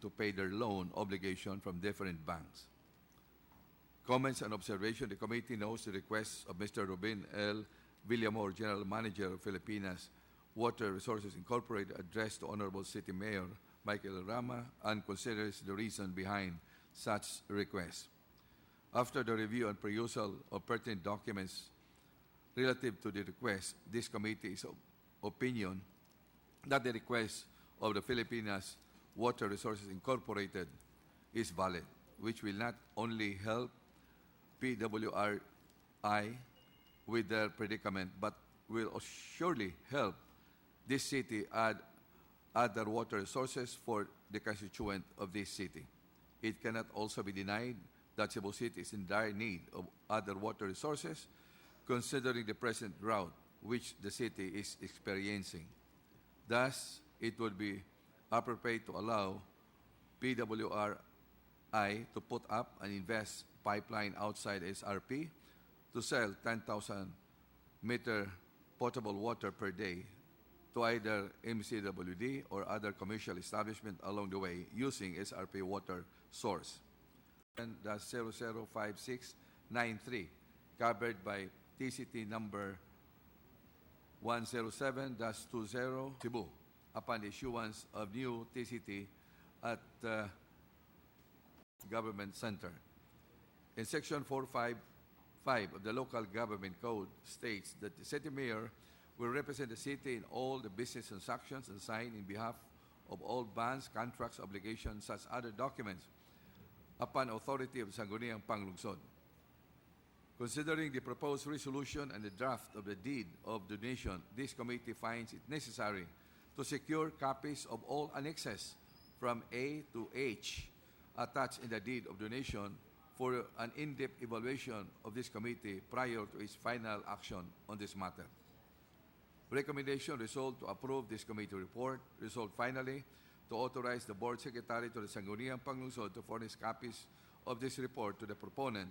to pay their loan obligation from different banks. Comments and observation. The committee knows the request of Mr. Rubin L. Villamor, General Manager of Filipinas Water Resources Incorporated, addressed to Honorable City Mayor Michael Rama, and considers the reason behind such request. After the review and perusal of pertinent documents relative to the request, this committee is of opinion that the request of the Filipinas Water Resources Incorporated is valid, which will not only help PWRI with their predicament, but will surely help this city add other water resources for the constituent of this city. It cannot also be denied that Cebu City is in dire need of other water resources, considering the present drought which the city is experiencing. Thus, it would be appropriate to allow PWRI to put up and invest pipeline outside SRP to sell 10,000 meter potable water per day to either MCWD or other commercial establishment along the way using SRP water source. And that's 005693, covered by TCT number 107-20 Cebu, upon the issuance of new TCT at Government Center. In Section 455 of the Local Government Code states that the city mayor will represent the city in all the business transactions and sign in behalf of all bonds, contracts, obligations, such other documents upon authority of Sangguniang Panglungsod. Considering the proposed resolution and the draft of the deed of donation, this committee finds it necessary to secure copies of all annexes from A to H attached in the deed of donation for an in-depth evaluation of this committee prior to its final action on this matter. Recommendation resolved to approve this committee report. Resolved finally to authorize the Board Secretary to the Sangguniang Panglungsod to furnish copies of this report to the proponent,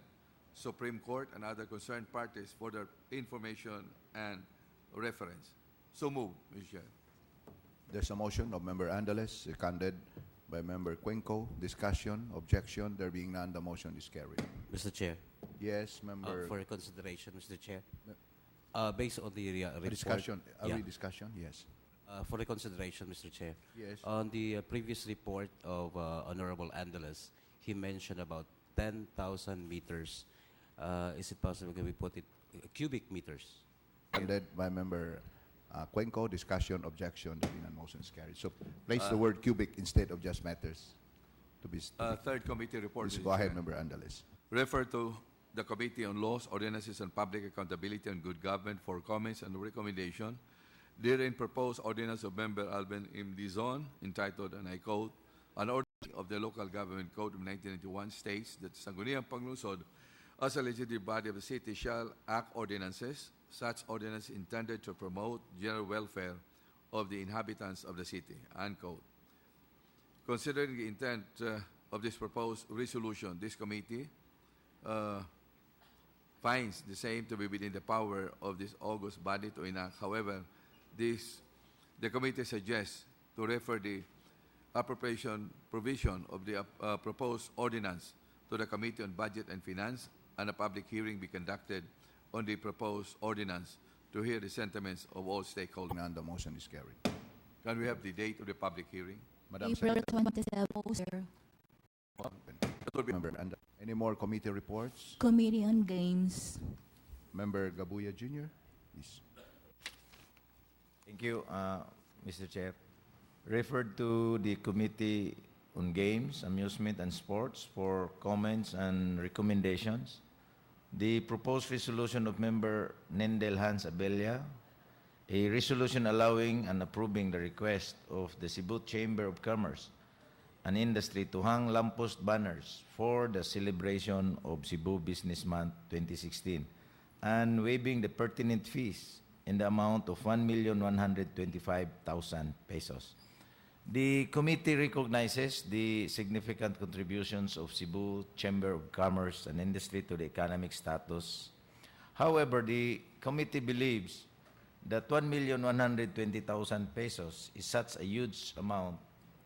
Supreme Court, and other concerned parties for their information and reference. So moved, Mr. Chair. There's a motion of Member Angeles, seconded by Member Cuenco. Discussion, objection, there being none, the motion is carried. Mr. Chair, Yes, Member. for consideration, Mr. Chair, based on the report. Discussion, Yeah. discussion, yes. For the consideration, Mr. Chair. Yes. On the previous report of Honorable Angeles, he mentioned about 10,000 meters. Is it possible can we put it cubic meters? Seconded by Member Cuenco. Discussion, objection, there being none, motion is carried. So place the word cubic instead of just matters. To be Third committee report. please Mr. go ahead, Chair. Member Angeles. Refer to the Committee on Laws, Ordinances, and Public Accountability and Good Government for comments and recommendation. Therein proposed ordinance of Member Alvin M. Dizon, entitled, and I quote, an ordinance of the Local Government Code of 1991 states that Sangguniang Panglungsod, as a legislative body of the city, shall act ordinances, such ordinance intended to promote general welfare of the inhabitants of the city, unquote. Considering the intent of this proposed resolution, this committee finds the same to be within the power of this august body to enact. However, the committee suggests to refer the appropriation provision of the proposed ordinance to the Committee on Budget and Finance, and a public hearing be conducted on the proposed ordinance to hear the sentiments of all stakeholders. None, the motion is carried. Can we have the date of the public hearing? Madam April Secretary. 27, sir. That will be Member, and any more committee reports? Committee on Games. Member Gabuya Jr., please. Thank you, Mr. Chair. Referred to the Committee on Games, Amusement, and Sports for comments and recommendations. The proposed resolution of Member Nendel Hans Abella, a resolution allowing and approving the request of the Cebu Chamber of Commerce and Industry to hang lamppost banners for the celebration of Cebu Business Month 2016 and waiving the pertinent fees in the amount of 1,125,000 pesos. The committee recognizes the significant contributions of Cebu Chamber of Commerce and Industry to the economic status. However, the committee believes that 1,120,000 pesos is such a huge amount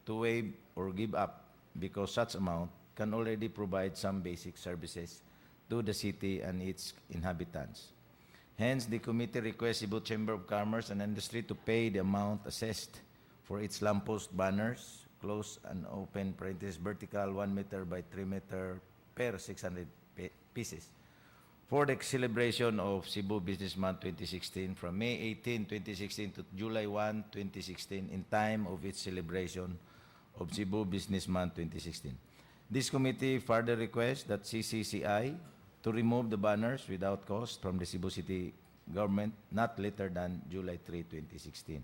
to waive or give up because such amount can already provide some basic services to the city and its inhabitants. Hence, the committee requests Cebu Chamber of Commerce and Industry to pay the amount assessed for its lamppost banners, close and open parenthesis, vertical 1 meter by 3 meter per 600 pieces, for the celebration of Cebu Business Month 2016 from May 18, 2016 to July 1, 2016 in time of its celebration of Cebu Business Month 2016. This committee further requests that CCCI to remove the banners without cost from the Cebu City government not later than July 3, 2016.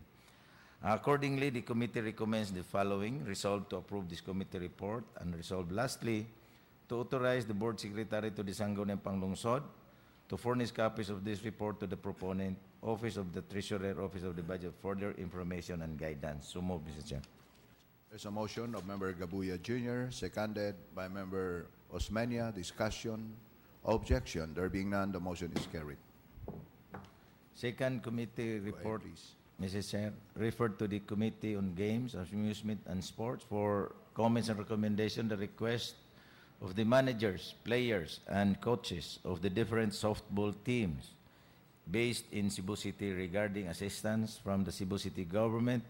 Accordingly, the committee recommends the following: resolve to approve this committee report, and resolve lastly to authorize the board secretary to the Sangguniang Panglungsod to furnish copies of this report to the proponent, Office of the Treasurer, Office of the Budget, for their information and guidance. So move, Mr. Chair. There's a motion of Member Gabuya Jr., seconded by Member Osmeña. Discussion, objection. There being none, the motion is carried. Second committee report, please. Mrs. Chair, referred to the Committee on Games, Amusement, and Sports for comments and recommendation. The request of the managers, players, and coaches of the different softball teams based in Cebu City regarding assistance from the Cebu City government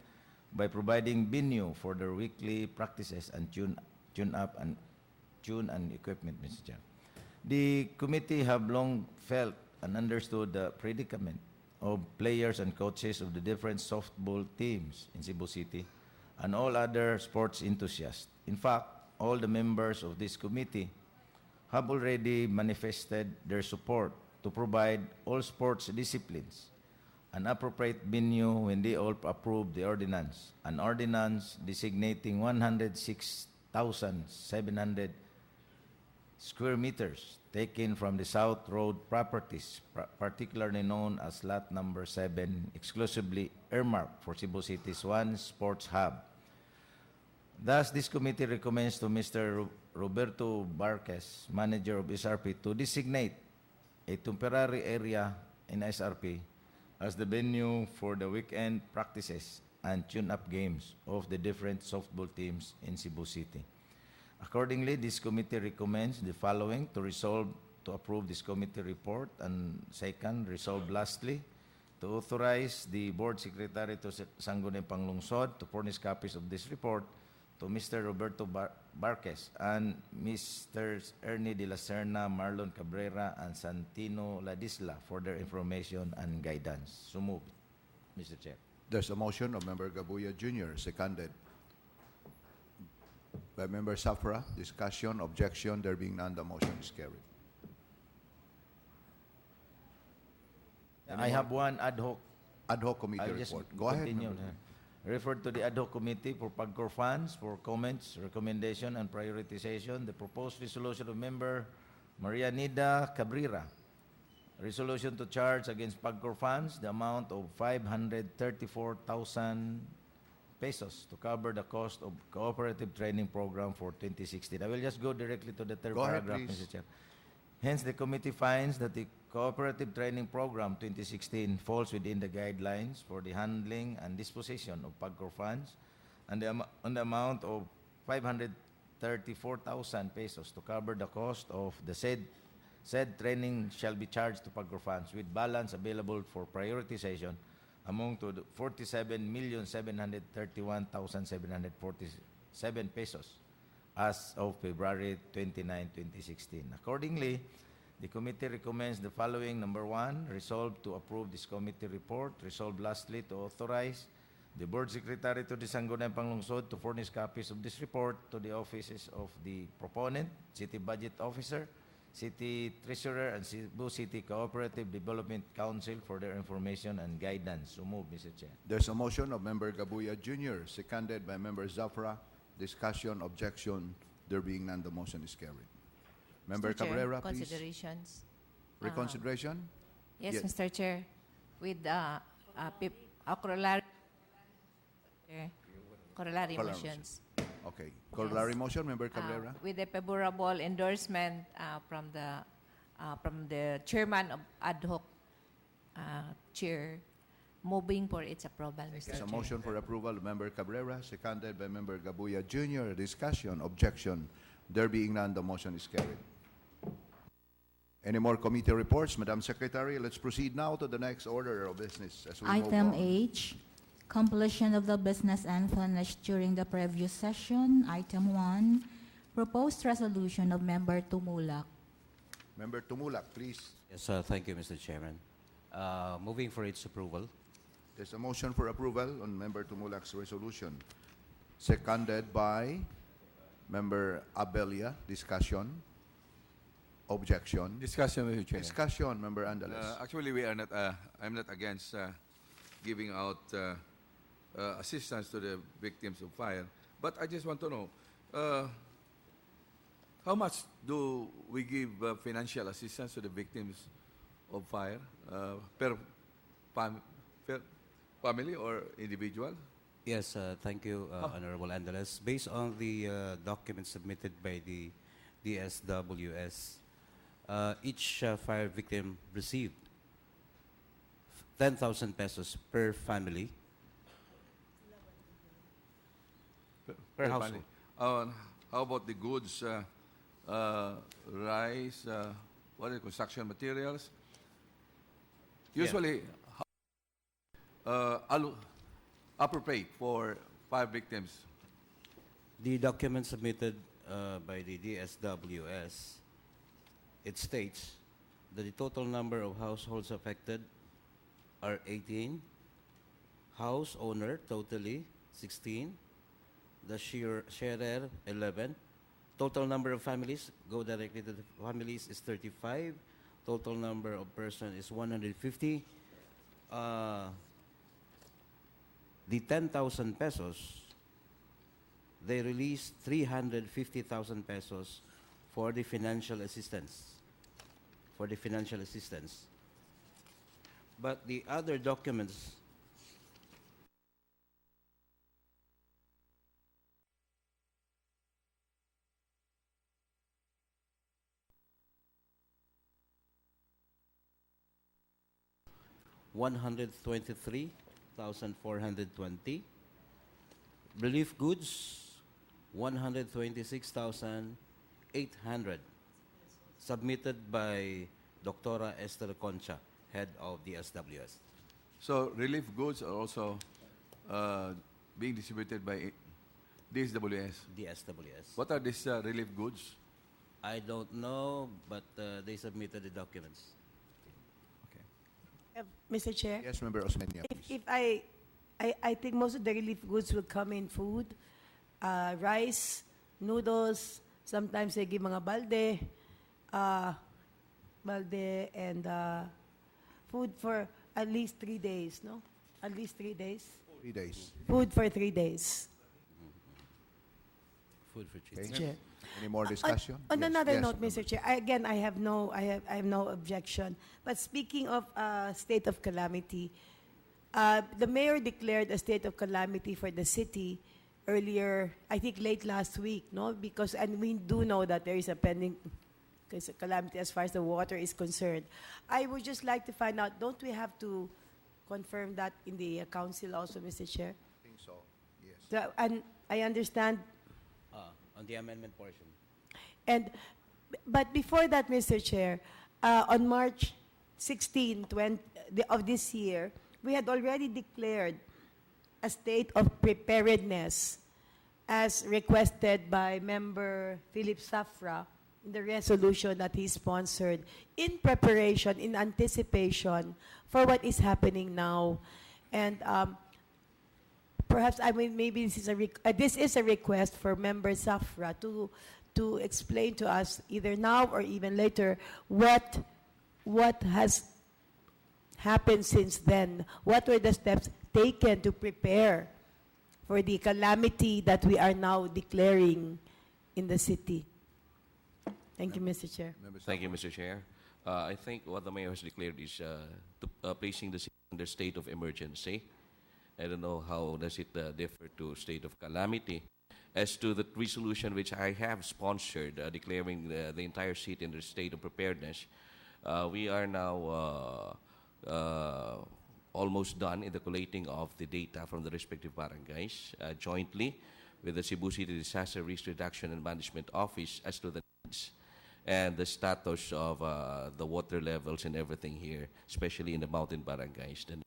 by providing venue for their weekly practices and tune and equipment, Mr. Chair. The committee have long felt and understood the predicament of players and coaches of the different softball teams in Cebu City and all other sports enthusiasts. In fact, all the members of this committee have already manifested their support to provide all sports disciplines an appropriate venue when they all approved the ordinance, an ordinance designating 106,700 square meters taken from the South Road properties, particularly known as Lot Number 7, exclusively earmarked for Cebu City's one sports hub. Thus, this committee recommends to Mr. Roberto Barquez, manager of SRP, to designate a temporary area in SRP as the venue for the weekend practices and tune-up games of the different softball teams in Cebu City. Accordingly, this committee recommends the following: to resolve to approve this committee report, and second, resolve lastly to authorize the board secretary to Sangguniang Panglungsod to furnish copies of this report to Mr. Roberto Barquez and Mr. Ernie de la Serna, Marlon Cabrera, and Santino Ladisla for their information and guidance. So moved, Mr. Chair. There's a motion of Member Gabuya Jr., seconded by Member Safra. Discussion, objection. There being none, the motion is carried. I have one ad hoc. Ad hoc committee I'll just report. Go ahead. continue. Member. Referred to the ad hoc committee for PAGCOR funds for comments, recommendation, and prioritization, the proposed resolution of Member Maria Nida Cabrera. Resolution to charge against PAGCOR funds the amount of 534,000 pesos to cover the cost of cooperative training program for 2016. I will just go directly to the third Go ahead, paragraph, please. Mr. Chair. Hence, the committee finds that the Cooperative Training Program 2016 falls within the guidelines for the handling and disposition of PAGCOR funds and the amount of 534,000 pesos to cover the cost of the said training shall be charged to PAGCOR funds with balance available for prioritization among to the 47,731,747 pesos as of February 29, 2016. Accordingly, the committee recommends the following. Number one, resolve to approve this committee report. Resolve lastly to authorize the board secretary to the Sangguniang Panglungsod to furnish copies of this report to the offices of the proponent, City Budget Officer, City Treasurer, and Cebu City Cooperative Development Council for their information and guidance. So move, Mr. Chair. There's a motion of Member Gabuya Jr., seconded by Member Zafra. Discussion, objection. There being none, the motion is carried. Member Mr. Chair, Cabrera, please. considerations. Reconsideration? Yes, Yes. Mr. Chair. With corollary, corollary Corollary motions. Okay. Corollary motion, Member Cabrera. With a favorable endorsement from the chairman of ad hoc chair, moving for its approval, Mr. There's a Chair. motion for approval, Member Cabrera, seconded by Member Gabuya Jr. Discussion, objection. There being none, the motion is carried. Any more committee reports, Madam Secretary? Let's proceed now to the next order of business as we move Item on. H, completion of the business unfinished during the previous session. Item 1, proposed resolution of Member Tumulak. Member Tumulak, please. Yes, thank you, Mr. Chairman. Moving for its approval. There's a motion for approval on Member Tumulak's resolution, seconded by Member Abelia. Discussion, objection. Discussion, Mr. Chair. Discussion, Member Andales. Actually, we are not. I'm not against giving out assistance to the victims of fire, but I just want to know how much do we give financial assistance to the victims of fire per family or individual? Yes, thank you, Honorable Angeles. Based on the documents submitted by the DSWS, each fire victim received 10,000 pesos per family. Per household. family. How about the goods, rice, what are construction materials? Usually, appropriate for fire victims. The document submitted by the DSWS, it states that the total number of households affected are 18, house owner totally 16, the sharer 11, total number of families, go directly to the families, is 35, total number of person is 150. The 10,000 pesos, they released 350,000 pesos for the financial assistance. But the other documents, $123,420. Relief goods, 126,800. Submitted by Dr. Esther Concha, head of the SWS. So relief goods are also being distributed by DSWS. The SWS. What are these relief goods? I don't know, but they submitted the documents. Mr. Chair, Yes, Member Osmeña, please. if I think most of the relief goods will come in food, rice, noodles, sometimes they give mga balde and food for at least 3 days, no? At least 3 days. 3 days. Food for 3 days. Food for Okay. children. Chair. Any more discussion? On Yes, another yes, note, Member. Mr. Chair, again, I have no objection. But speaking of state of calamity, the mayor declared a state of calamity for the city earlier, I think late last week, no? Because, and we do know that there is a pending calamity as far as the water is concerned. I would just like to find out, don't we have to confirm that in the council also, Mr. Chair? I think so, yes. And I understand. On the amendment portion. But before that, Mr. Chair, on March 16 of this year, we had already declared a state of preparedness as requested by Member Philip Safra in the resolution that he sponsored in preparation, in anticipation for what is happening now. And perhaps, I mean, maybe this is a request for Member Safra to explain to us either now or even later what has happened since then. What were the steps taken to prepare for the calamity that we are now declaring in the city? Thank you, Mr. Chair. Member Thank you, Mr. Chair. I think what the mayor has declared is placing the city under state of emergency. I don't know how does it differ to state of calamity. As to the resolution which I have sponsored, declaring the entire city in the state of preparedness, we are now almost done in the collating of the data from the respective barangays jointly with the Cebu City Disaster Risk Reduction and Management Office as to the needs and the status of the water levels and everything here, especially in the mountain barangays. Then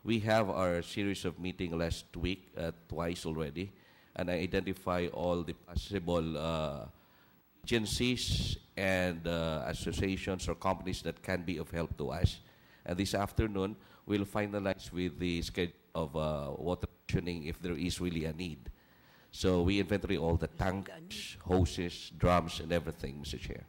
we have our series of meeting last week twice already, and I identify all the possible agencies and associations or companies that can be of help to us. And this afternoon, we'll finalize with the schedule of water rationing if there is really a need. So we inventory all the tanks, hoses, drums, and everything, Mr. Chair.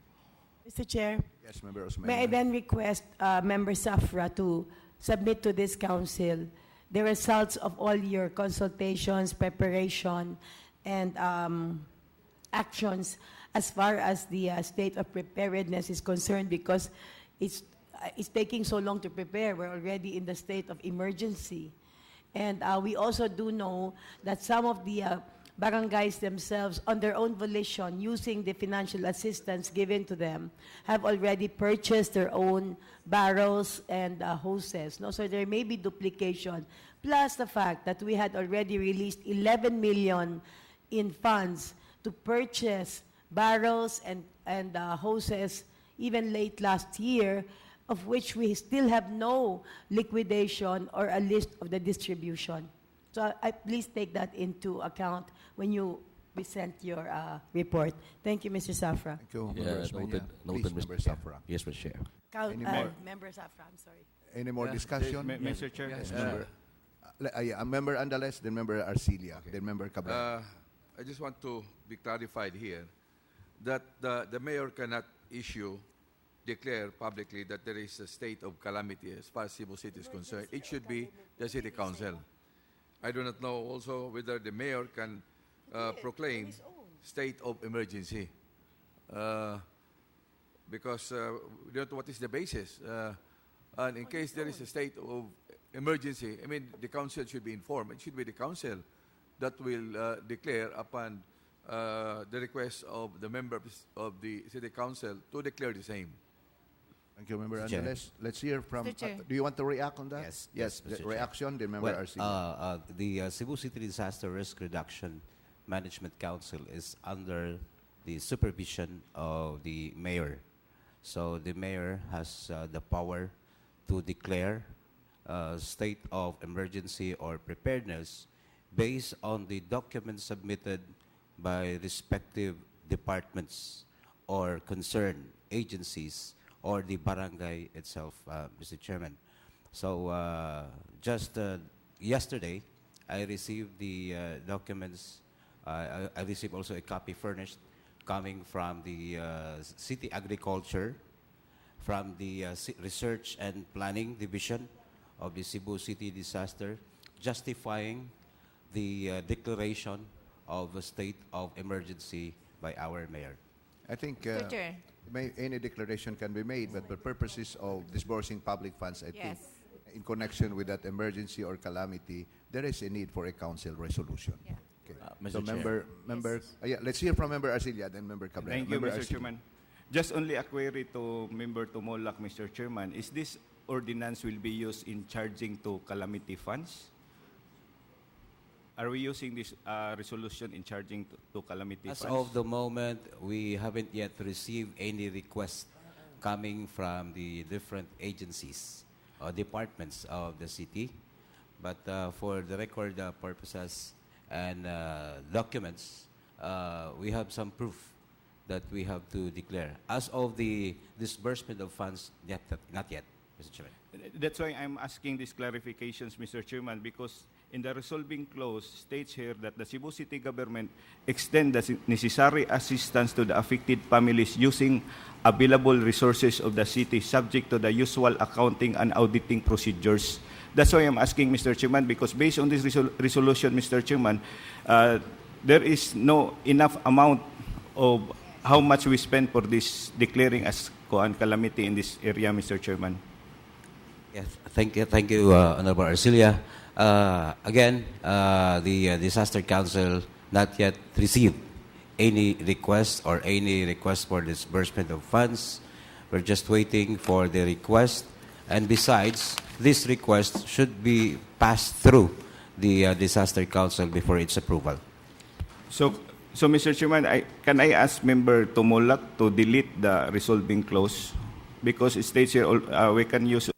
Mr. Chair, Yes, Member Osmeña. may I then request Member Safra to submit to this council the results of all your consultations, preparation, and actions as far as the state of preparedness is concerned, because it's taking so long to prepare. We're already in the state of emergency. And we also do know that some of the barangays themselves, on their own volition, using the financial assistance given to them, have already purchased their own barrels and hoses. No? So there may be duplication. Plus the fact that we had already released 11 million in funds to purchase barrels and hoses even late last year, of which we still have no liquidation or a list of the distribution. So please take that into account when you present your report. Thank you, Mr. Safra. Thank you, Member Osmeña. noted, Please, Mr. Member Chair. Safra. Yes, Mr. Chair. Any more? Member Safra, I'm sorry. Any more Yeah, discussion? Mr. Chair. Yes, Member Andales, then Member Arcilia, then Member Cabrera. I just want to be clarified here that the mayor cannot declare publicly that there is a state of calamity as far as Cebu City is concerned. It should be the city council. I do not know also whether the mayor can proclaim state of emergency because we don't know what is the basis. And in case there is a state of emergency, I mean, the council should be informed. It should be the council that will declare upon the request of the members of the city council to declare the same. Thank you, Member Mr. Chair. Andales. Let's hear from... Mr. Chair. do you want to react on that? Yes, Yes, Mr. Chair. reaction, then Member Arcilia. The Cebu City Disaster Risk Reduction Management Council is under the supervision of the mayor. So the mayor has the power to declare state of emergency or preparedness based on the documents submitted by respective departments or concerned agencies or the barangay itself, Mr. Chairman. So just yesterday, I received the documents. I received also a copy furnished coming from the City Agriculture, from the Research and Planning Division of the Cebu City Disaster, justifying the declaration of a state of emergency by our mayor. I think Mr. Chair. any declaration can be made, but for purposes of disbursing public funds, I think, Yes. in connection with that emergency or calamity, there is a need for a council resolution. Yeah. Okay. Mr. So, Chair. member, yeah, let's hear from Member Arcilia, then Member Cabrera. Thank you, Member Mr. Arcilia. Chairman. Just only a query to Member Tumolak, Mr. Chairman. Is this ordinance will be used in charging to calamity funds? Are we using this resolution in charging to calamity As funds? of the moment, we haven't yet received any request coming from the different agencies or departments of the city. But for the record purposes and documents, we have some proof that we have to declare. As of the disbursement of funds, not yet, Mr. Chairman. That's why I'm asking these clarifications, Mr. Chairman, because in the resolving clause states here that the Cebu City government extend the necessary assistance to the affected families using available resources of the city subject to the usual accounting and auditing procedures. That's why I'm asking, Mr. Chairman, because based on this resolution, Mr. Chairman, there is no enough amount of how much we spend for this declaring as calamity in this area, Mr. Chairman. Yes, thank you, Honorable Arcilia. Again, the Disaster Council not yet received any request for disbursement of funds, We're just waiting for the request. And besides, this request should be passed through the Disaster Council before its approval. So, Mr. Chairman, can I ask Member Tumulak to delete the resolving clause? Because it states here we can use...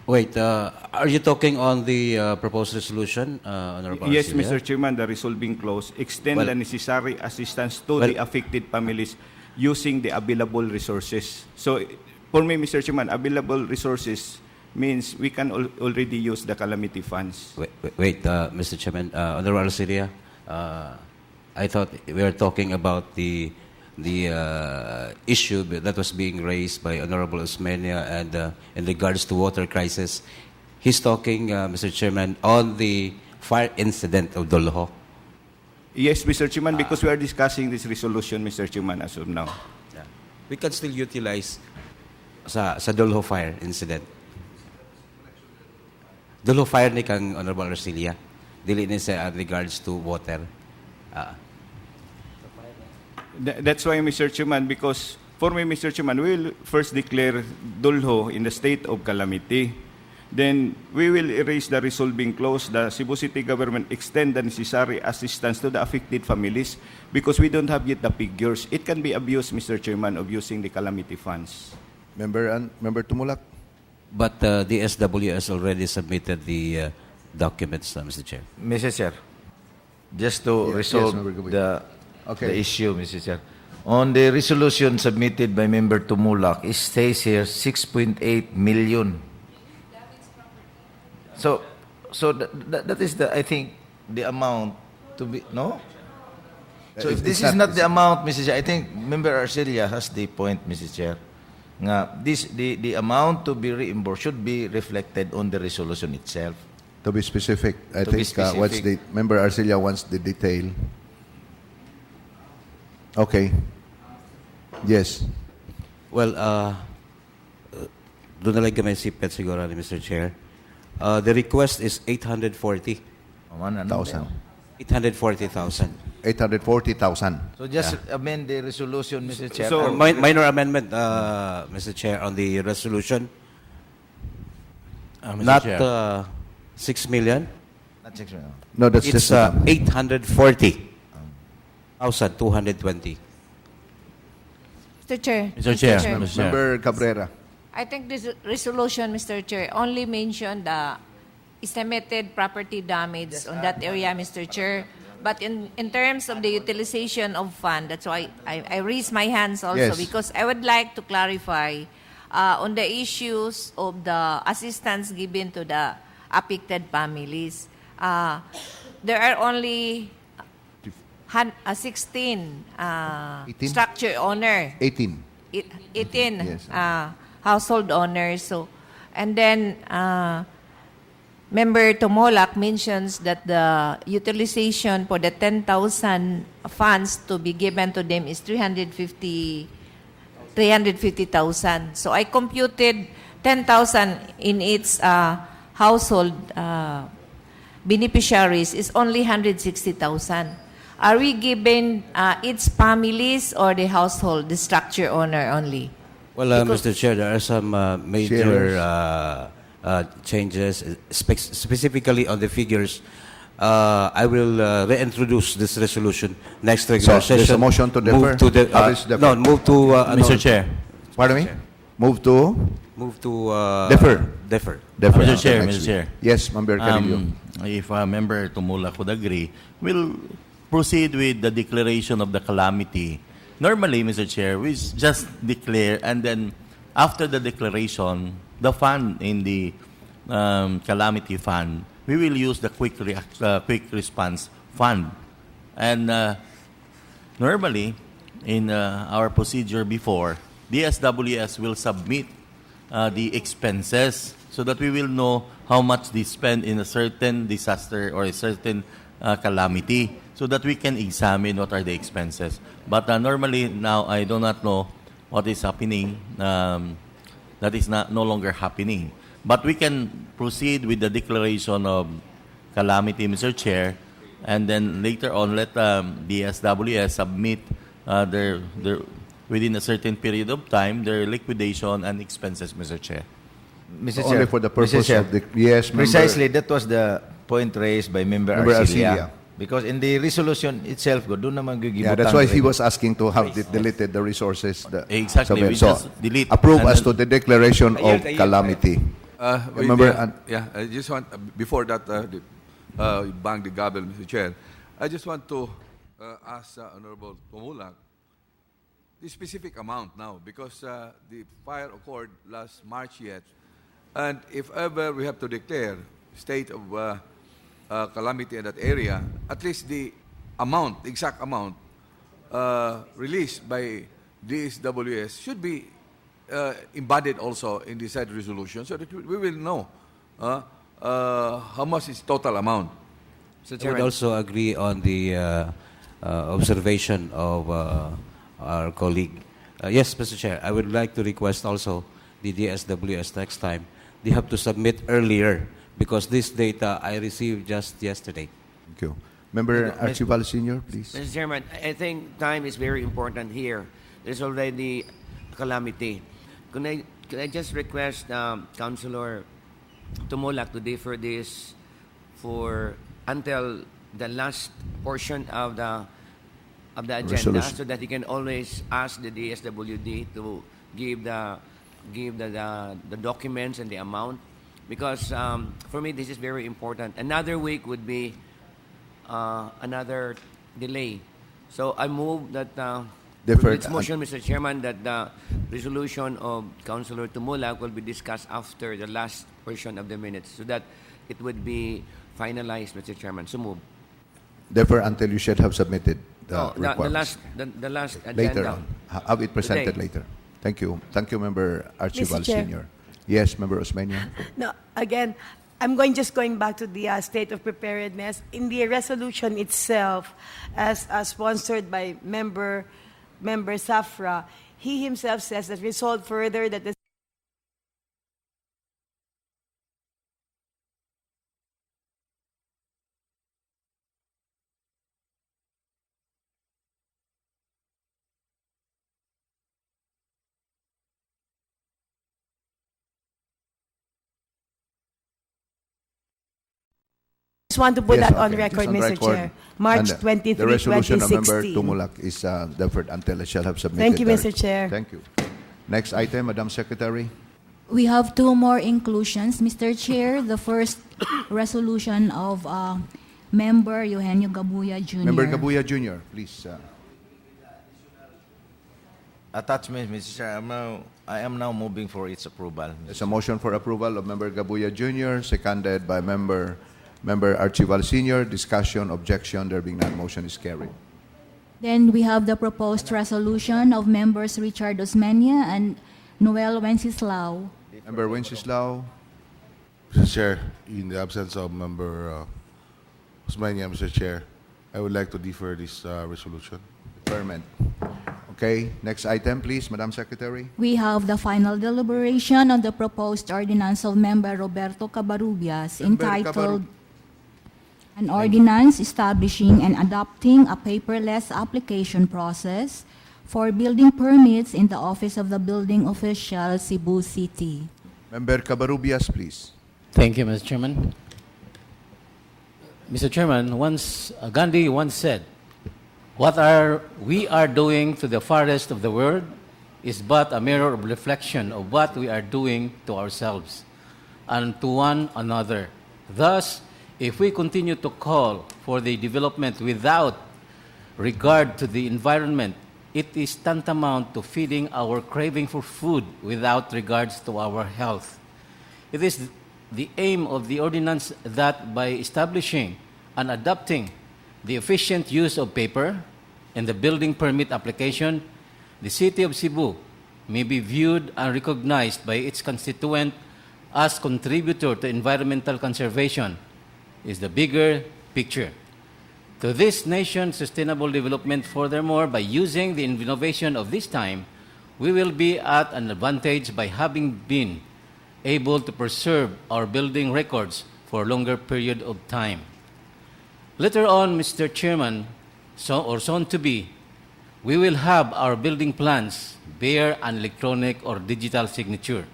Wait, are you talking on the proposed resolution, Honorable Yes, Arcilla? Mr. Chairman, the resolving clause extend Well- the necessary assistance to Well- the affected families using the available resources. So, for me, Mr. Chairman, available resources means we can already use the calamity funds. Wait, Mr. Chairman, Honorable Arcilla, I thought we were talking about the issue that was being raised by Honorable Osmeña and in regards to water crisis. He's talking, Mr. Chairman, on the fire incident of Dolho. Yes, Mr. Chairman, because we are discussing this resolution, Mr. Chairman, as of now. Yeah. We can still utilize sa Dolho fire incident. Dolho fire ni kang Honorable Arcilla. Dili ni sa regards to water. That's why, Mr. Chairman, because for me, Mr. Chairman, we will first declare Dolho in the state of calamity. Then we will erase the resolving clause. The Cebu City government extend the necessary assistance to the affected families because we don't have yet the figures. It can be abused, Mr. Chairman, of using the calamity funds. Member Tumulak. But the SWS already submitted the documents, Mr. Chair. Mr. Chair, just to resolve Member Gaboy. the issue, Mr. Chair. On the resolution submitted by Member Tumulak, it stays here 6.8 million. So that is the, I think, the amount to be, no? So if this is not the amount, Mr. Chair, I think Member Arcilla has the point, Mr. Chair. Nga, the amount to be reimbursed should be reflected on the resolution itself. To be specific, I To be think what's the specific. Member Arcilla wants the detail. Okay. Yes. Well, doon na lang kami sipet siguro ni Mr. Chair. The request is 840. 1,000. 840,000. 840,000. So just amend the resolution, Mr. Chair. So- Minor amendment, Mr. Chair, on the resolution. Mr. Not Chair. 6 million. Not 6 million. No, that's It's just 840,220. Mr. Chair. Mr. Chair. Mr. Chair. Member Cabrera. I think this resolution, Mr. Chair, only mentioned the estimated property damage on that area, Mr. Chair. But in terms of the utilization of fund, that's why I raise my hands also, Yes. because I would like to clarify on the issues of the assistance given to the affected families. There are only 16 18? structure owner. 18. 18 Yes. household owners. So, and then Member Tumolak mentions that the utilization for the 10,000 funds to be given to them is 350,000. So I computed 10,000 in its household beneficiaries is only 160,000. Are we giving its families or the household, the structure owner only? Well, Mr. Chair, there are some major changes, specifically on the figures. I will reintroduce this resolution next regular So, there's session. a motion to defer? Move to the, How is defer? no, move to Mr. Chair. Pardon me? Move to Move to Defer. Defer. defer. Mr. until Chair, next Mr. week. Chair. Yes, Member Carillo. If a member Tumulak would agree, we'll proceed with the declaration of the calamity. Normally, Mr. Chair, we just declare, and then after the declaration, the fund in the calamity fund, we will use the quick response fund. And normally, in our procedure before, the SWS will submit the expenses so that we will know how much they spend in a certain disaster or a certain calamity so that we can examine what are the expenses. But normally now I do not know what is happening. That is no longer happening. But we can proceed with the declaration of calamity, Mr. Chair, and then later on let the SWS submit their within a certain period of time, their liquidation and expenses, Mr. Chair. Mr. Only Chair, for the Mr. purpose Chair, of the... Yes, member. precisely, that was the point raised by Member Member Arcilia. Arcilia. Because in the resolution itself, doon naman Yeah, that's why he was asking to have deleted the resources. Exactly, we So, just delete. approve And as then- to the declaration of calamity. Remember, I just want, before that, bang the gavel, Mr. Chair, I just want to ask Honorable Tumulak the specific amount now, because the fire occurred last March yet, and if ever we have to declare state of calamity in that area, at least the amount, the exact amount released by DSWS should be embodied also in the said resolution, so that we will know how much is total amount. I would also agree on the observation of our colleague. Yes, Mr. Chair, I would like to request also the DSWS next time, they have to submit earlier because this data I received just yesterday. Thank you. Member Archibald Senior, please. Mr. Chairman, I think time is very important here. There's already calamity. Could I just request Councilor Tumulak to defer this for until the last portion of the agenda, Resolution. so that he can always ask the DSWD to give the documents and the amount, because for me this is very important. Another week would be another delay. So I move that Deferred. this motion, Mr. Chairman, that the resolution of Councilor Tumulak will be discussed after the last portion of the minutes, so that it would be finalized, Mr. Chairman. So move. Defer until you should have submitted the No, requirements. the last agenda. Later on. Have it presented Today. later. Thank you. Thank you, Member Archibald Chair. Senior. Yes, Member Osmeña. No, again, I'm just going back to the state of preparedness. In the resolution itself, as sponsored by Member Safra, he himself says that resolved further that the just want to put Yes, that on okay. record, It's on Mr. record. Chair. March And, 23, the resolution of Member 2016. Tumulak is deferred until it shall have submitted. Thank you, the- Mr. Chair. Thank you. Next item, Madam Secretary. We have two more inclusions, Mr. Chair. The first resolution of Member Eugenio Gabuya Jr. Member Gabuya Jr., please. attachment, Mr. Chair, I am now moving for its approval. There's a motion for approval of Member Gabuya Jr., seconded by Member Archibald Senior. Discussion, objection, there being none, motion is carried. Then we have the proposed resolution of Members Richard Osmeña and Noel Wenceslao. Member Wenceslao. Mr. Chair, in the absence of Member Osmeña, Mr. Chair, I would like to defer this resolution. Deferment. Okay, next item, please, Madam Secretary. We have the final deliberation on the proposed ordinance of Member Roberto Cabarubias Member entitled An Ordinance Establishing and Adopting a Paperless Application Process for Building Permits in the Office of the Building Official, Cebu City. Member Cabarubias, please. Thank you, Mr. Chairman. Mr. Chairman, Gandhi once said, "What we are doing to the farthest of the world is but a mirror of reflection of what we are doing to ourselves and to one another. Thus, if we continue to call for the development without regard to the environment, it is tantamount to feeding our craving for food without regards to our health. It is the aim of the ordinance that by establishing and adopting the efficient use of paper in the building permit application, the City of Cebu may be viewed and recognized by its constituent as contributor to environmental conservation is the bigger picture. To this nation's sustainable development, furthermore, by using the innovation of this time, we will be at an advantage by having been able to preserve our building records for a longer period of time. Later on, Mr. Chairman, soon to be, we will have our building plans bear an electronic or digital signature.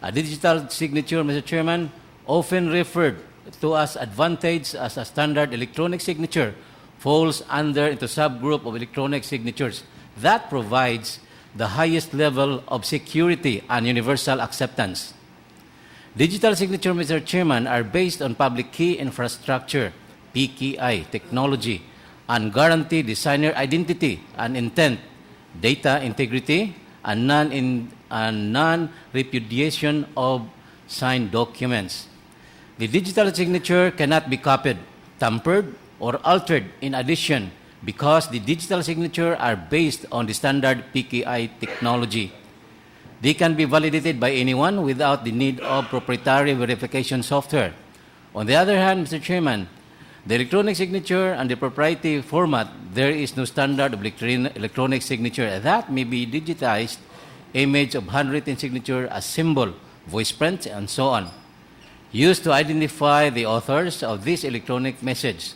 A digital signature, Mr. Chairman, often referred to as advantage as a standard electronic signature, falls under into subgroup of electronic signatures that provides the highest level of security and universal acceptance. Digital signature, Mr. Chairman, are based on public key infrastructure, PKI technology, and guarantee designer identity and intent, data integrity, and non-repudiation of signed documents. The digital signature cannot be copied, tampered, or altered in addition because the digital signature are based on the standard PKI technology. They can be validated by anyone without the need of proprietary verification software. On the other hand, Mr. Chairman, the electronic signature and the proprietary format, there is no standard of electronic signature that may be digitized, image of handwritten signature, a symbol, voice print, and so on, used to identify the authors of this electronic message.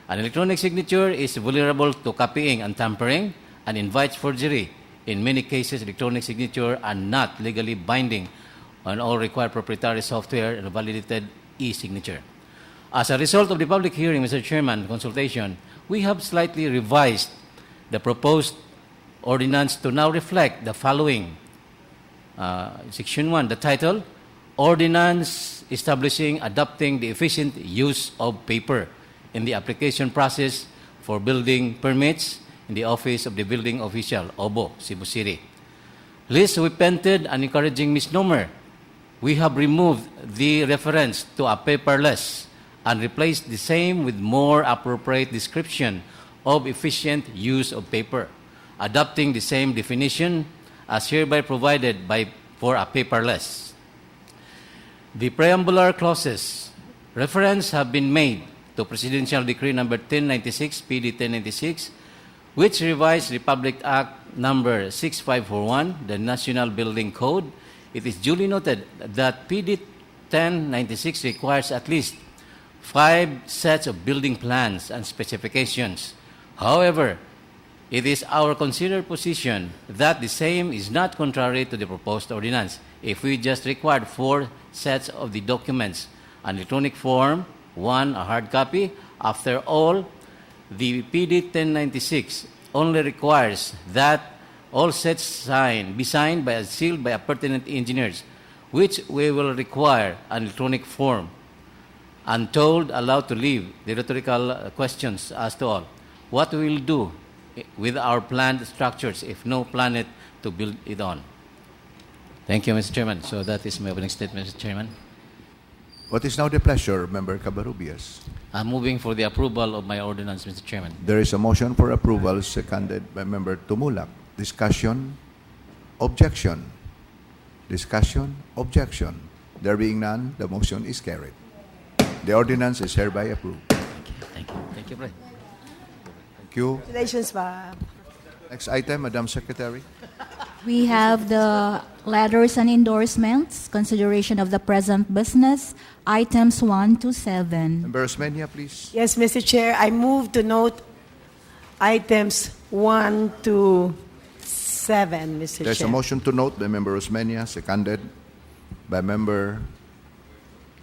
An electronic signature is vulnerable to copying and tampering and invites forgery. In many cases, electronic signature are not legally binding on all required proprietary software and validated e-signature. As a result of the public hearing, Mr. Chairman, consultation, we have slightly revised the proposed ordinance to now reflect the following. Section 1, the title, Ordinance Establishing Adopting the Efficient Use of Paper in the Application Process for Building Permits in the Office of the Building Official, OBO, Cebu City. Lest we painted an encouraging misnomer, we have removed the reference to a paperless and replaced the same with more appropriate description of efficient use of paper, adopting the same definition as hereby provided for a paperless. The preambular clauses reference have been made to Presidential Decree number 1096, PD 1096, which revised Republic Act number 6541, the National Building Code. It is duly noted that PD 1096 requires at least 5 sets of building plans and specifications. However, it is our considered position that the same is not contrary to the proposed ordinance. If we just required 4 sets of the documents, an electronic form, 1 a hard copy, after all, the PD 1096 only requires that all sets be signed by and sealed by a pertinent engineers, which we will require an electronic form. Untold, allowed to leave the rhetorical questions as to all. What we will do with our planned structures if no planet to build it on? Thank you, Mr. Chairman. So that is my opening statement, Mr. Chairman. What is now the pleasure of Member Cabarubias? I'm moving for the approval of my ordinance, Mr. Chairman. There is a motion for approval seconded by Member Tumulak. Discussion, objection. Discussion, objection. There being none, the motion is carried. The ordinance is hereby approved. Thank you. Thank you, Brad. Thank you. Congratulations, pa. Next item, Madam Secretary. We have the letters and endorsements, consideration of the present business, items 1 to 7. Member Osmeña, please. Yes, Mr. Chair, I move to note items 1 to 7, Mr. There's Chair. a motion to note by Member Osmeña, seconded by Member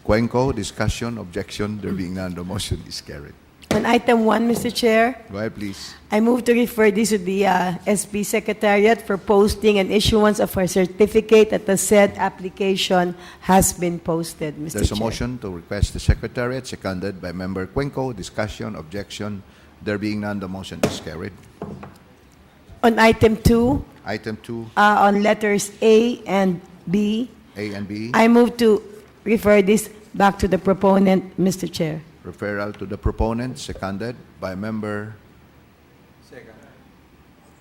Cuenco. Discussion, objection. There being none, the motion is carried. On item 1, Mr. Chair, Go ahead, please. I move to refer this to the SP Secretariat for posting and issuance of a certificate that the said application has been posted, Mr. There's a Chair. motion to request the Secretariat, seconded by Member Cuenco. Discussion, objection. There being none, the motion is carried. On item 2, Item 2, on letters A and B, A and B. I move to refer this back to the proponent, Mr. Chair. Referral to the proponent, seconded by Member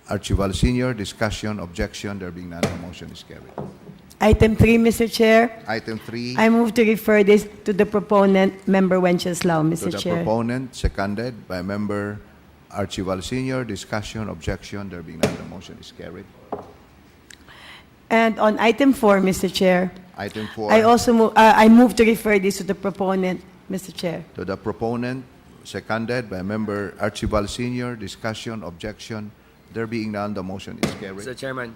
Archival Senior. Discussion, objection. There being none, the motion is carried. Item 3, Mr. Chair, Item 3, I move to refer this to the proponent, Member Wenceslao, to Mr. the Chair. proponent, seconded by Member Archival Senior. Discussion, objection. There being none, the motion is carried. And on item 4, Mr. Chair, Item 4, I move to refer this to the proponent, Mr. Chair. to the proponent, seconded by Member Archival Senior. Discussion, objection. There being none, the motion is carried. Mr. Chairman,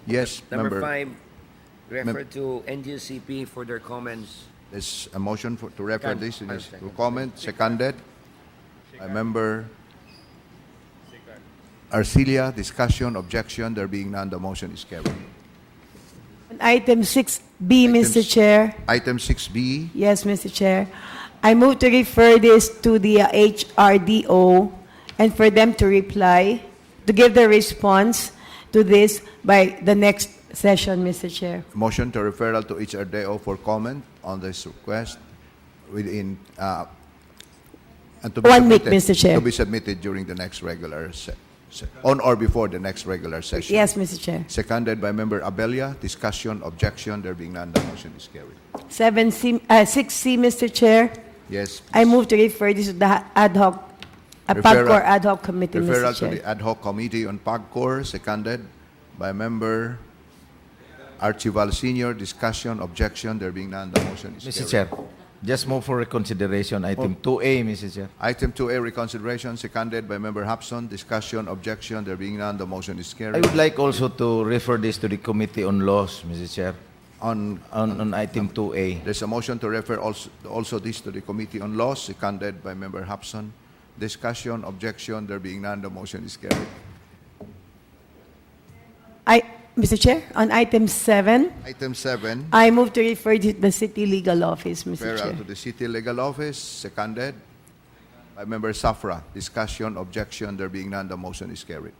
Yes, number member. 5, refer to NGCP for their comments. There's a motion to refer Second. this I'll to second. comment, seconded by member Arcilia. Discussion, objection, there being none, the motion is carried. On item 6B, Mr. Chair. Item 6B, Yes, Mr. Chair. I move to refer this to the HRDO and for them to reply, to give their response to this by the next session, Mr. Chair. motion to referral to HRDO for comment on this request within, and to be 1 week, submitted- Mr. Chair. To be submitted during the next regular, on or before the next regular session. Yes, Mr. Chair. Seconded by member Abella. Discussion, objection, there being none, the motion is carried. 6C, Mr. Chair. Yes. I move to refer this to the ad hoc, Referral- PAGCOR ad hoc committee, Referral Mr. to Chair. the ad hoc committee on PAGCOR, seconded by member Archival Senior. Discussion, objection, there being none, the motion is Mr. carried. Chair, just move for reconsideration item 2A, Mr. Chair. Item 2A, reconsideration, seconded by member Hapson. Discussion, objection, there being none, the motion is I carried. would like also to refer this to the Committee on Laws, Mr. Chair, On, on item 2A. there's a motion to refer also this to the Committee on Laws, seconded by member Hapson. Discussion, objection, there being none, the motion is carried. Mr. Chair, on item 7, Item 7, I move to refer to the city legal office, Mr. Chair. referral to the City Legal Office, seconded by member Safra. Discussion, objection, there being none, the motion is carried.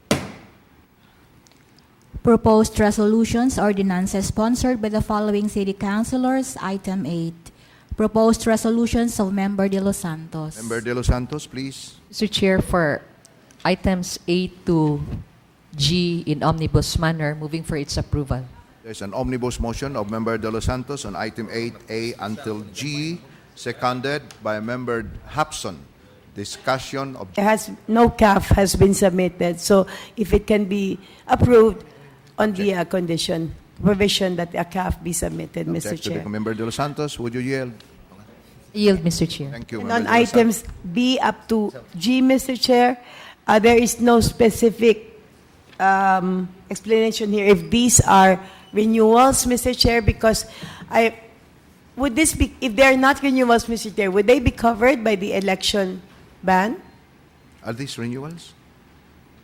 Proposed resolutions, ordinances sponsored by the following city councilors. Item 8. Proposed resolutions of Member De Los Santos. Member De Los Santos, please. Mr. Chair, for items A to G in omnibus manner, moving for its approval. There's an omnibus motion of member De Los Santos on item 8A until G, seconded by member Hapson. Discussion, No CAF has been submitted, so if it can be approved on the provision that a CAF be submitted, Mr. object to the Chair. member De Los Santos, would you yield? Yield, Mr. Chair. Thank you, And member on De Los Santos. items B up to G, Mr. Chair, there is no specific explanation here if these are renewals, Mr. Chair, because would this be, if they are not renewals, Mr. Chair, would they be covered by the election ban? Are these renewals?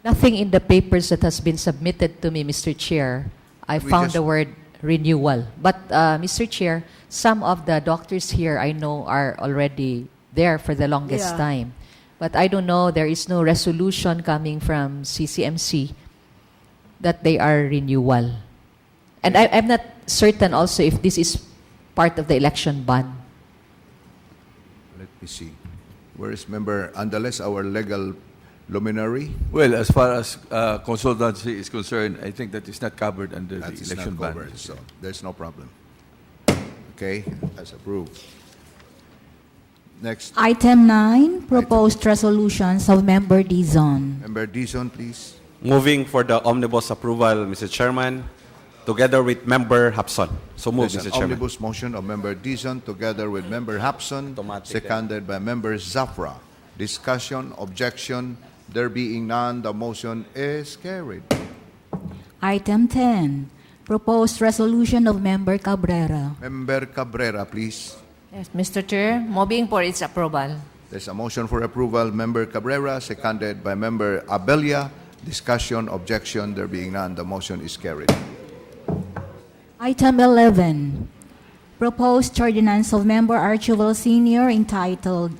Nothing in the papers that has been submitted to me, Mr. Chair. I We found just- the word renewal. But, Mr. Chair, some of the doctors here I know are already there for the longest Yeah. time. But I don't know, there is no resolution coming from CCMC that they are renewal. And I'm not certain also if this is part of the election ban. Let me see. Where is member Andales, our legal luminary? Well, as far as consultancy is concerned, I think that is not covered under That the is election not ban. covered, so there's no problem. Okay, that's approved. Next, Item 9. Proposed resolutions of Member Dizon. member Dizon, please. Moving for the omnibus approval, Mr. Chairman, together with Member Hapson. So move, There's Mr. an Chairman. omnibus motion of member Dizon together with member Hapson, Automatic, seconded by member Zafra. Discussion, objection, there being none, the motion is carried. Item 10. Proposed resolution of Member Cabrera. Member Cabrera, please. Yes, Mr. Chair, moving for its approval. There's a motion for approval, member Cabrera, seconded by member Abella. Discussion, objection, there being none, the motion is carried. Item 11. Proposed ordinance of Member Archibald Sr. entitled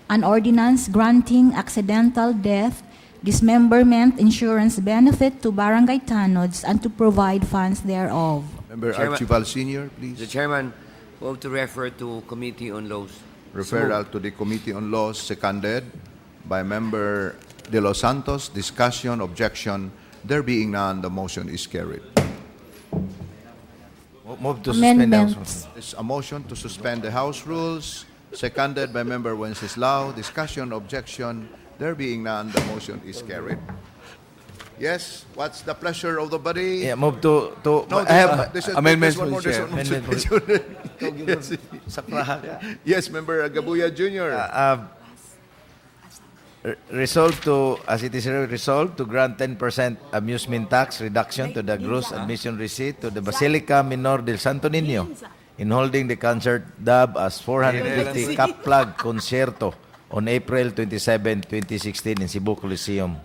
An Ordinance Granting Accidental Death Dismemberment Insurance Benefit to Barangay Tanods and to provide funds thereof. Member Chairman- Archival Sr., Mr. please. Chairman, move to refer to Committee on Laws. Referral to the Committee on Laws, seconded by member De Los Santos. Discussion, objection, there being none, the motion is carried. Move to suspend the House Amendments. rules. There's a motion to suspend the House rules, seconded by member Wenceslao. Discussion, objection, there being none, the motion is carried. Yes, what's the pleasure of the body? Yeah, move to No, I have amendments, there's one more. Mr. Chair. There's one more. Yes. Yes, member Gabuya Jr. Resolved to, as it is resolved, to grant 10% amusement tax reduction to the gross admission receipt to the Basilica Minor del Santo Niño in holding the concert dub as 450 Cap Plug Concierto on April 27, 2016 in Cebu Coliseum.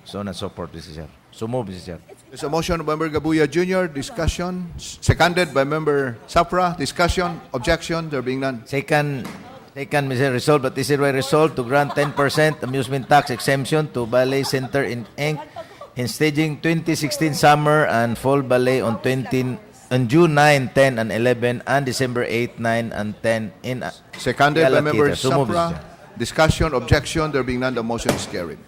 So on and so forth, Mr. Chair. So move, Mr. Chair. There's a motion of Member Gabuya Jr. Discussion. Seconded by Member Safra. Discussion. Objection. There being none. Second, Mr. Resolved, but this is why resolved to grant 10% amusement tax exemption to Ballet Center Inc. in staging 2016 summer and fall ballet on June 9, 10, and 11, and December 8, 9, and 10 in Seconded by Ayala Member Theater. So move, Mr. Safra. Chair. Discussion. Objection. There being none. The motion is carried.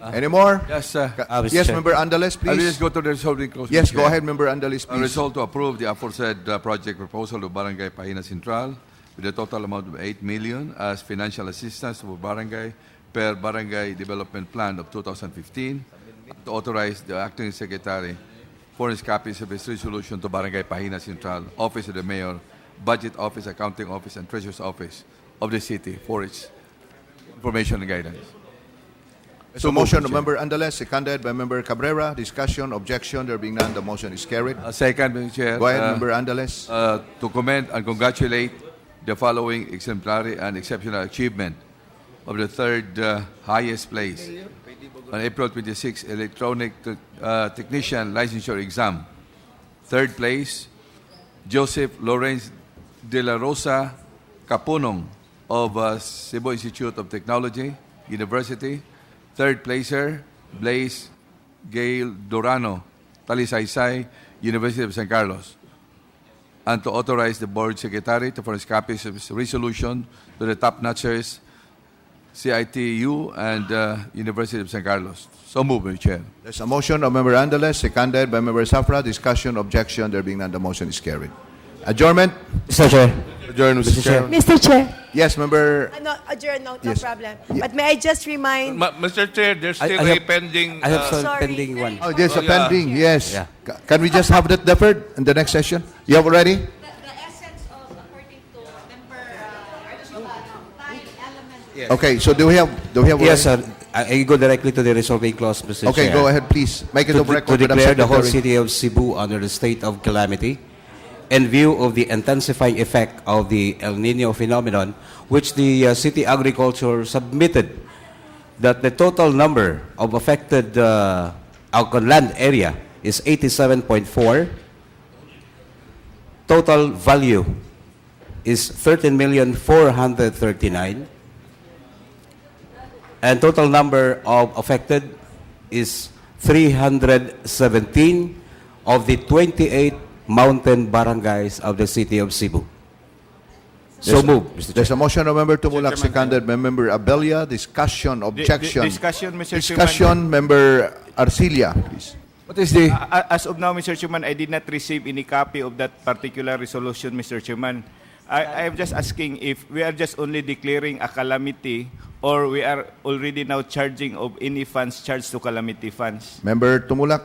Any more? Yes, Yes, Chair. Member Andales, I will please. just go to the resolving clause. Yes, Mr. go Chair. ahead, Member Andales, please. Resolved to approve the aforesaid project proposal of Barangay Pahina Central with a total amount of 8 million as financial assistance to barangay per Barangay Development Plan of 2015 to authorize the acting secretary for his copies of his resolution to Barangay Pahina Central, Office of the Mayor, Budget Office, Accounting Office, and Treasurer's Office of the city for its information and guidance. So motion of Member Andales, seconded by Member Cabrera. Discussion. Objection. There being none. The motion is carried. Second, Mr. Chair. Go ahead, Member Andales. To commend and congratulate the following exemplary and exceptional achievement of the third highest place on April 26 electronic technician licensure exam. Third place, Joseph Lawrence de la Rosa Capunong of Cebu Institute of Technology, University. Third placer, Blaise Gail Durano, Talisaysay, University of San Carlos. And to authorize the board secretary to furnish copies of his resolution to the top-notchers, CITU and University of San Carlos. So move, Mr. Chair. There's a motion of Member Andales, seconded by Member Safra. Discussion. Objection. There being none. The motion is carried. Adjournment. Mr. Chair. Adjourn, Mr. Chair. Mr. Chair. Yes, Member. No, adjourn, no Yes. problem. But may I just remind... Mr. Chair, there's I still have- a pending... I have some Sorry. pending one. Oh, there's a yeah. pending. Yes. Yeah. Can we just have that deferred in the next session? You have already? The essence of, according to member time element. Okay. So do we have? Yes, already? sir. I go directly to the resolving clause, Mr. Okay. Chair. Go ahead, please. Make it To, of record. to Madam declare the whole Secretary. city of Cebu under the state of calamity in view of the intensifying effect of the El Nino phenomenon, which the city agriculture submitted that the total number of affected land area is 87.4. Total value is 13,439,000. And total number of affected is 317 of the 28 mountain barangays of the city of Cebu. So move, Mr. There's Chair. a motion of Member Tumulak, Chairman, seconded by Member Abella. Discussion. Objection. Discussion, Mr. Discussion. Member Arcilia, please. What is the... As of now, Mr. Chairman, I did not receive any copy of that particular resolution, Mr. Chairman. I am just asking if we are just only declaring a calamity or we are already now charging of any funds charged to calamity funds. Member Tumulak.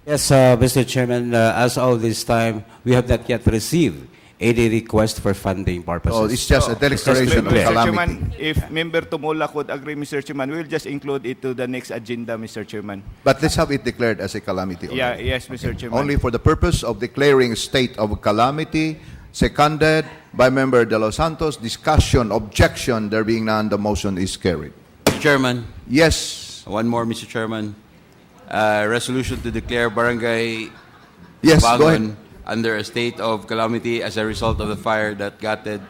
Yes, Mr. Chairman, as of this time, we have not yet received any request for funding purposes. Oh, it's just a declaration of Mr. calamity. Chairman, if Member Tumula could agree, Mr. Chairman, we will just include it to the next agenda, Mr. Chairman. But let's have it declared as a calamity. Yeah, already. yes, Mr. Chairman. Only for the purpose of declaring state of calamity. Seconded by Member De Los Santos. Discussion. Objection. There being none, the motion is carried. Mr. Chairman, Yes. one more, Mr. Chairman. Resolution to declare Barangay Yes, go Bangon ahead. under a state of calamity as a result of the fire that gutted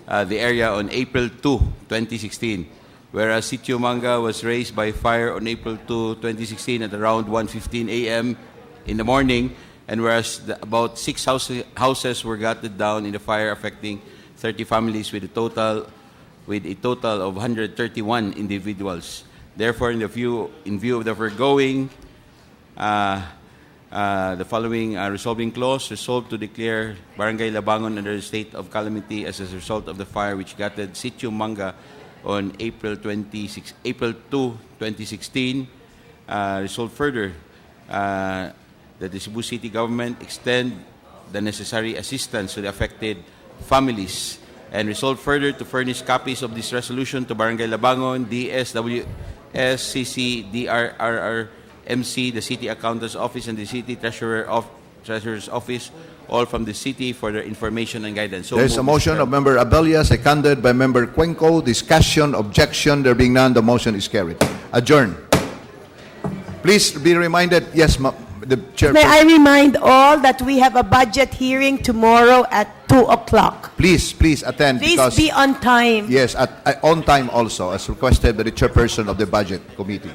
the area on April 2, 2016. Whereas Sitio Manga was raised by fire on April 2, 2016 at around 1:15 a.m. in the morning, and whereas about 6 houses were gutted down in the fire, affecting 30 families with a total of 131 individuals. Therefore, in view of the foregoing, the following resolving clause: resolved to declare Barangay Labangon under a state of calamity as a result of the fire which gutted Sitio Manga on April 2, 2016. Resolved further that the Cebu City government extend the necessary assistance to the affected families, and resolved further to furnish copies of this resolution to Barangay Labangon, SCC, DRRRMC, the City Accountant's Office, and the City Treasurer's Office, all from the city for their information and guidance. So There's a moved, Mr. motion Chair. of Member Abella, seconded by Member Cuenco. Discussion, objection, there being none, the motion is carried. Adjourn. Please be reminded, yes, the chair. May I remind all that we have a budget hearing tomorrow at 2 o'clock. Please attend. Please because, be on time. Yes, on time also, as requested by the chairperson of the Budget Committee.